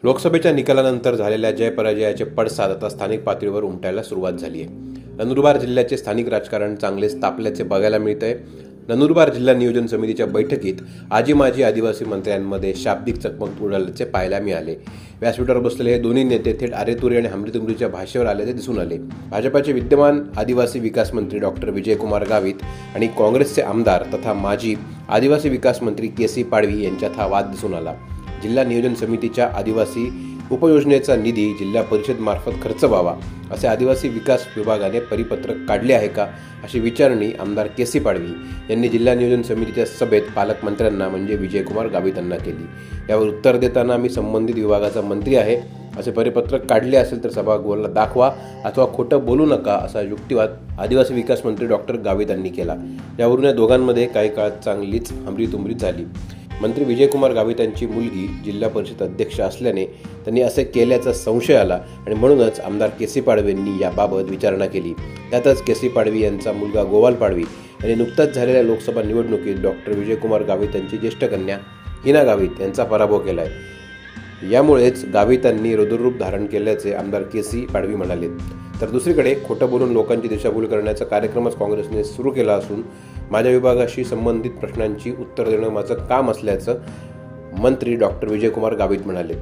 लोकसभेच्या निकालानंतर झालेल्या जयपराजयाचे पडसाद आता स्थानिक पातळीवर उमटायला सुरुवात झाली आहे. नंदुरबार जिल्ह्याचे स्थानिक राजकारण चांगलेच तापल्याचे बघायला मिळतंय. नंदुरबार जिल्हा नियोजन समितीच्या बैठकीत आजी माजी आदिवासी मंत्र्यांमध्ये शाब्दिक चकमक उडाल्याचे पाहायला मिळाले. व्यासपीठावर बसलेले हे दोन्ही नेते थेट आरेतुरी आणि हमरीतुमरीच्या भाषेवर आल्याचे दिसून आले. भाजपाचे विद्यमान आदिवासी विकास मंत्री डॉक्टर विजयकुमार गावित आणि काँग्रेसचे आमदार तथा माजी आदिवासी विकास मंत्री के.सी. पाडवी यांच्यात हा वाद दिसून आला. जिल्हा नियोजन समितीच्या आदिवासी उपयोजनेचा निधी जिल्हा परिषद मार्फत खर्च व्हावा असे आदिवासी विकास विभागाने परिपत्रक काढले आहे का, अशी विचारणी आमदार के.सी. पाडवी यांनी जिल्हा नियोजन समितीच्या सभेत पालकमंत्र्यांना म्हणजे विजयकुमार गावित यांना केली. यावर उत्तर देताना मी संबंधित विभागाचा मंत्री आहे, असे परिपत्रक काढले असेल तर सभागृहाला दाखवा अथवा खोटं बोलू नका, असा युक्तिवाद आदिवासी विकास मंत्री डॉक्टर गावित यांनी केला. यावरून या दोघांमध्ये काही काळ चांगलीच हमरीतुमरी झाली. मंत्री विजयकुमार गावित यांची मुलगी जिल्हा परिषद अध्यक्ष असल्याने त्यांनी असे केल्याचा संशय आला आणि म्हणूनच आमदार के.सी. पाडवी यांनी याबाबत विचारणा केली. त्यातच के.सी. पाडवी यांचा मुलगा गोवाल पाडवी यांनी नुकताच झालेल्या लोकसभा निवडणुकीत डॉक्टर विजयकुमार गावित यांची ज्येष्ठ कन्या हिना गावित यांचा पराभव केला आहे. यामुळेच गावित यांनी रुद्ररूप धारण केल्याचे आमदार के.सी. पाडवी म्हणाले. तर दुसरीकडे खोटं बोलून लोकांची दिशाभूल करण्याचा कार्यक्रमच काँग्रेसने सुरू केला असून माझ्या विभागाशी संबंधित प्रश्नांची उत्तर देणं माझं काम असल्याचं मंत्री डॉक्टर विजयकुमार गावित म्हणाले.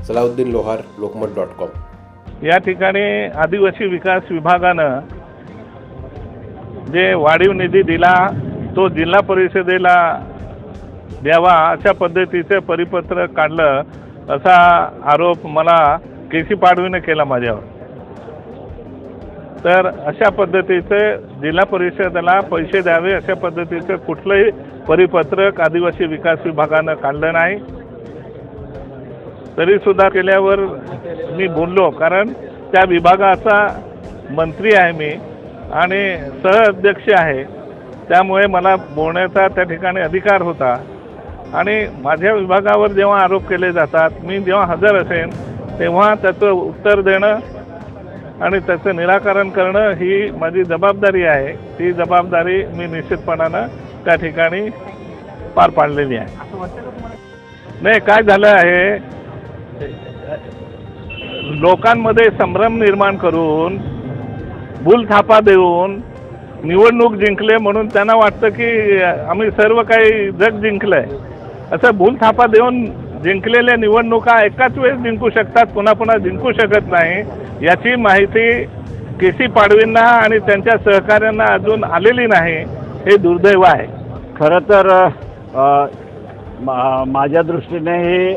सलाउद्दीन लोहार, लोकमत.com. या ठिकाणी आदिवासी विकास विभागानं जे वाढीव निधी दिला तो जिल्हा परिषदेला द्यावा अशा पद्धतीचे परिपत्रक काढलं असा आरोप मला के.सी. पाडवीने केला माझ्यावर. तर अशा पद्धतीचे जिल्हा परिषदेला पैसे द्यावे अशा पद्धतीचं कुठलंही परिपत्रक आदिवासी विकास विभागानं काढलं नाही. तरीसुद्धा केल्यावर मी बोललो, कारण त्या विभागाचा मंत्री आहे मी आणि सहअध्यक्ष आहे, त्यामुळे मला बोलण्याचा त्या ठिकाणी अधिकार होता. आणि माझ्या विभागावर जेव्हा आरोप केले जातात, मी जेव्हा हजर असेन तेव्हा त्याचं उत्तर देणं आणि त्याचं निराकरण करणं ही माझी जबाबदारी आहे. ती जबाबदारी मी निश्चितपणानं त्या ठिकाणी पार पाडलेली आहे. नाही, काय झालं आहे, लोकांमध्ये संभ्रम निर्माण करून भूलथापा देऊन निवडणूक जिंकले म्हणून त्यांना वाटतं की आम्ही सर्व काही जग जिंकलंय. असं भूलथापा देऊन जिंकलेल्या निवडणुका एकाच वेळेस जिंकू शकतात, पुन्हा पुन्हा जिंकू शकत नाही, याची माहिती के.सी. पाडवींना आणि त्यांच्या सहकाऱ्यांना अजून आलेली नाही. हे दुर्दैव आहे. खरं तर माझ्या दृष्टीने हे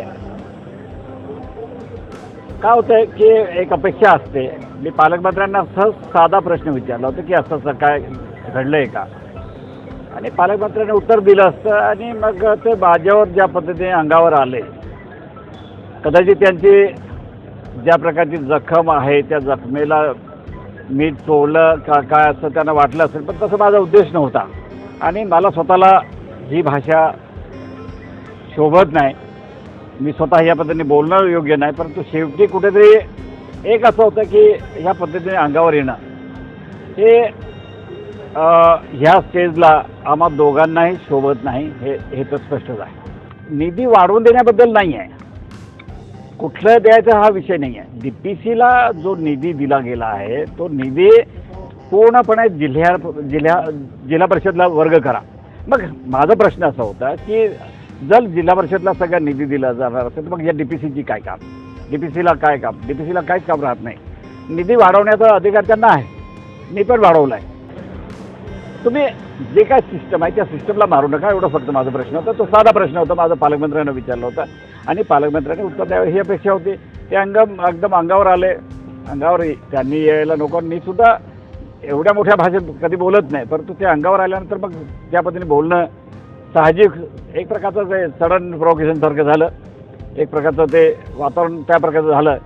काय होतं की एक अपेक्षा असते. मी पालकमंत्र्यांना साधा प्रश्न विचारला होता की असं काय घडलं आहे का, आणि पालकमंत्र्यांनी उत्तर दिलं असतं आणि मग ते माझ्यावर ज्या पद्धतीने अंगावर आले, कदाचित त्यांची ज्या प्रकारची जखम आहे त्या जखमेला मीठ चोळलं का काय असं त्यांना वाटलं असेल, पण तसं माझा उद्देश नव्हता. आणि मला स्वतःला ही भाषा शोभत नाही, मी स्वतः ह्या पद्धतीने बोलणं योग्य नाही. परंतु शेवटी कुठेतरी एक असं होतं की ह्या पद्धतीने अंगावर येणं हे ह्या स्टेजला आम्हा दोघांनाही शोभत नाही, हे तर स्पष्टच आहे. निधी वाढवून देण्याबद्दल नाही आहे, कुठलं द्यायचा हा विषय नाही आहे. DPCला जो निधी दिला गेला आहे तो निधी पूर्णपणे जिल्हा परिषदला वर्ग करा. मग माझा प्रश्न असा होता की जर जिल्हा परिषदला सगळा निधी दिला जाणार असेल तर मग या DPCची काय काम, DPCला काय काम, DPCला काहीच काम राहत नाही. निधी वाढवण्याचा अधिकार त्यांना आहे, मी पण वाढवला आहे. तुम्ही जे काय सिस्टम आहे त्या सिस्टमला मारू नका, एवढा फक्त माझा प्रश्न होता. तो साधा प्रश्न होता, माझा पालकमंत्र्यांना विचारला होता आणि पालकमंत्र्यांनी उत्तर द्यावं ही अपेक्षा होती. ते एकदम अंगावर आले. अंगावर त्यांनी यायला नको. मी सुद्धा एवढ्या मोठ्या भाषेत कधी बोलत नाही, परंतु ते अंगावर आल्यानंतर मग त्या पद्धतीने बोलणं साहजिक एक प्रकारचं ते सडन प्रोव्होकेशनसारखं झालं. एक प्रकारचं ते वातावरण त्या प्रकारचं झालं